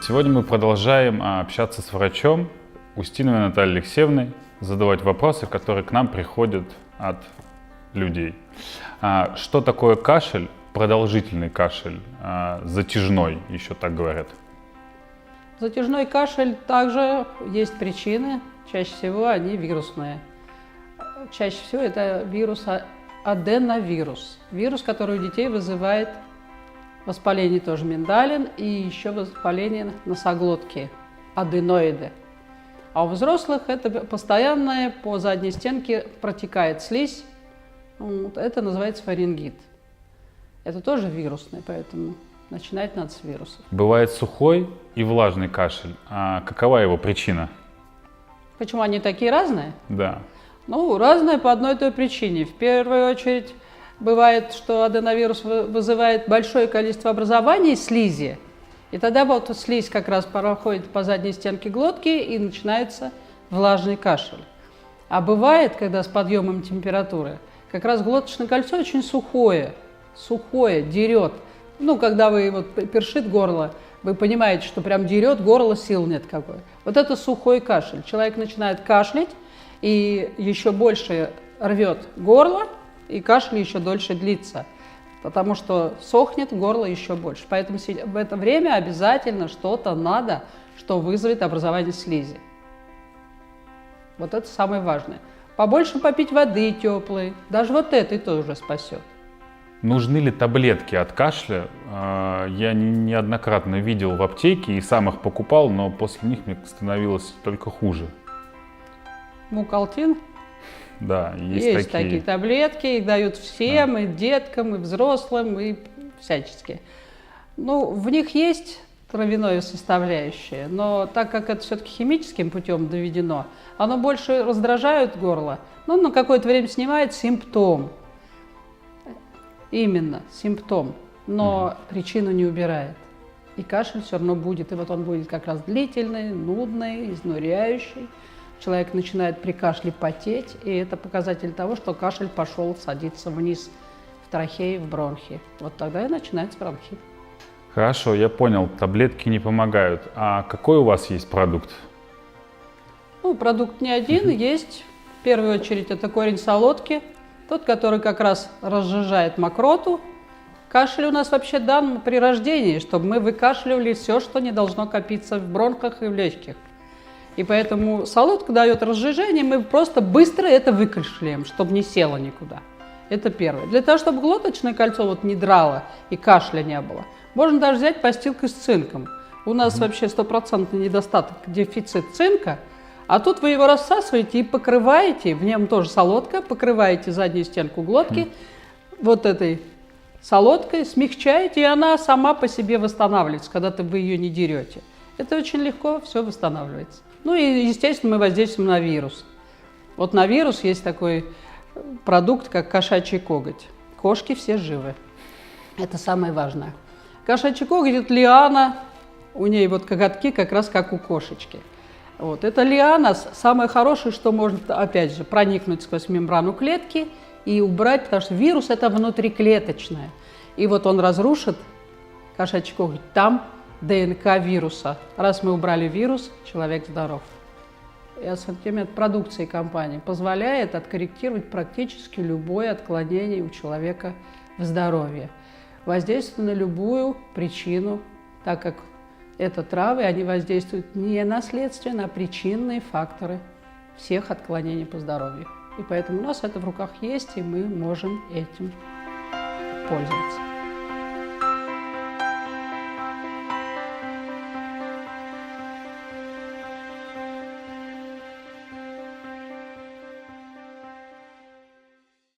Сегодня мы продолжаем общаться с врачом Устиновой Натальей Алексеевной, задавать вопросы, которые к нам приходят от людей. Что такое кашель, продолжительный кашель, затяжной, еще так говорят? Затяжной кашель также есть причины, чаще всего они вирусные. Чаще всего это вирус аденовирус, вирус, который у детей вызывает воспаление тоже миндалин и еще воспаление носоглотки, аденоиды. А у взрослых это постоянное по задней стенке протекает слизь, это называется фарингит. Это тоже вирусный, поэтому начинать надо с вирусов. Бывает сухой и влажный кашель. А какова его причина? Почему они такие разные? Да. Разные по одной и той причине. В первую очередь бывает, что аденовирус вызывает большое количество образований слизи, и тогда вот слизь как раз проходит по задней стенке глотки и начинается влажный кашель. А бывает, когда с подъемом температуры, как раз глоточное кольцо очень сухое, дерет. Когда вы першит горло, вы понимаете, что прям дерет горло, сил нет какой. Вот это сухой кашель. Человек начинает кашлять и еще больше рвет горло, и кашель еще дольше длится, потому что сохнет горло еще больше. Поэтому в это время обязательно что-то надо, что вызовет образование слизи. Вот это самое важное. Побольше попить воды теплой, даже вот это тоже спасет. Нужны ли таблетки от кашля? Я неоднократно видел в аптеке и сам их покупал, но после них мне становилось только хуже. Мукалтин? Да, есть такие таблетки, их дают всем, и деткам, и взрослым, и всячески. В них есть травяное составляющее, но так как это все-таки химическим путем доведено, оно больше раздражает горло, на какое-то время снимает симптом. Именно симптом, но причину не убирает. И кашель все равно будет, и вот он будет как раз длительный, нудный, изнуряющий. Человек начинает при кашле потеть, и это показатель того, что кашель пошел садиться вниз в трахеи, в бронхи. Вот тогда и начинается бронхит. Хорошо, я понял, таблетки не помогают. А какой у вас есть продукт? Продукт не один, есть. В первую очередь это корень солодки, тот, который как раз разжижает мокроту. Кашель у нас вообще дан при рождении, чтобы мы выкашливали все, что не должно копиться в бронхах и в легких. И поэтому солодка дает разжижение, мы просто быстро это выкашляем, чтобы не село никуда. Это первое. Для того, чтобы глоточное кольцо не драло и кашля не было, можно даже взять постилку с цинком. У нас вообще стопроцентный недостаток, дефицит цинка, а тут вы его рассасываете и покрываете, в нем тоже солодка, покрываете заднюю стенку глотки вот этой солодкой, смягчаете, и она сама по себе восстанавливается, когда вы ее не дерете. Это очень легко все восстанавливается. И, естественно, мы воздействуем на вирус. Вот на вирус есть такой продукт, как кошачий коготь. Кошки все живы. Это самое важное. Кошачий коготь – это лиана, у ней коготки как раз как у кошечки. Эта лиана самое хорошее, что может, опять же, проникнуть сквозь мембрану клетки и убрать, потому что вирус – это внутриклеточное. И он разрушит кошачий коготь там, ДНК вируса. Раз мы убрали вирус, человек здоров. И ассортимент продукции компании позволяет откорректировать практически любое отклонение у человека в здоровье. Воздействует на любую причину, так как это травы, они воздействуют не на следствие, на причинные факторы всех отклонений по здоровью. И поэтому у нас это в руках есть, и мы можем этим пользоваться.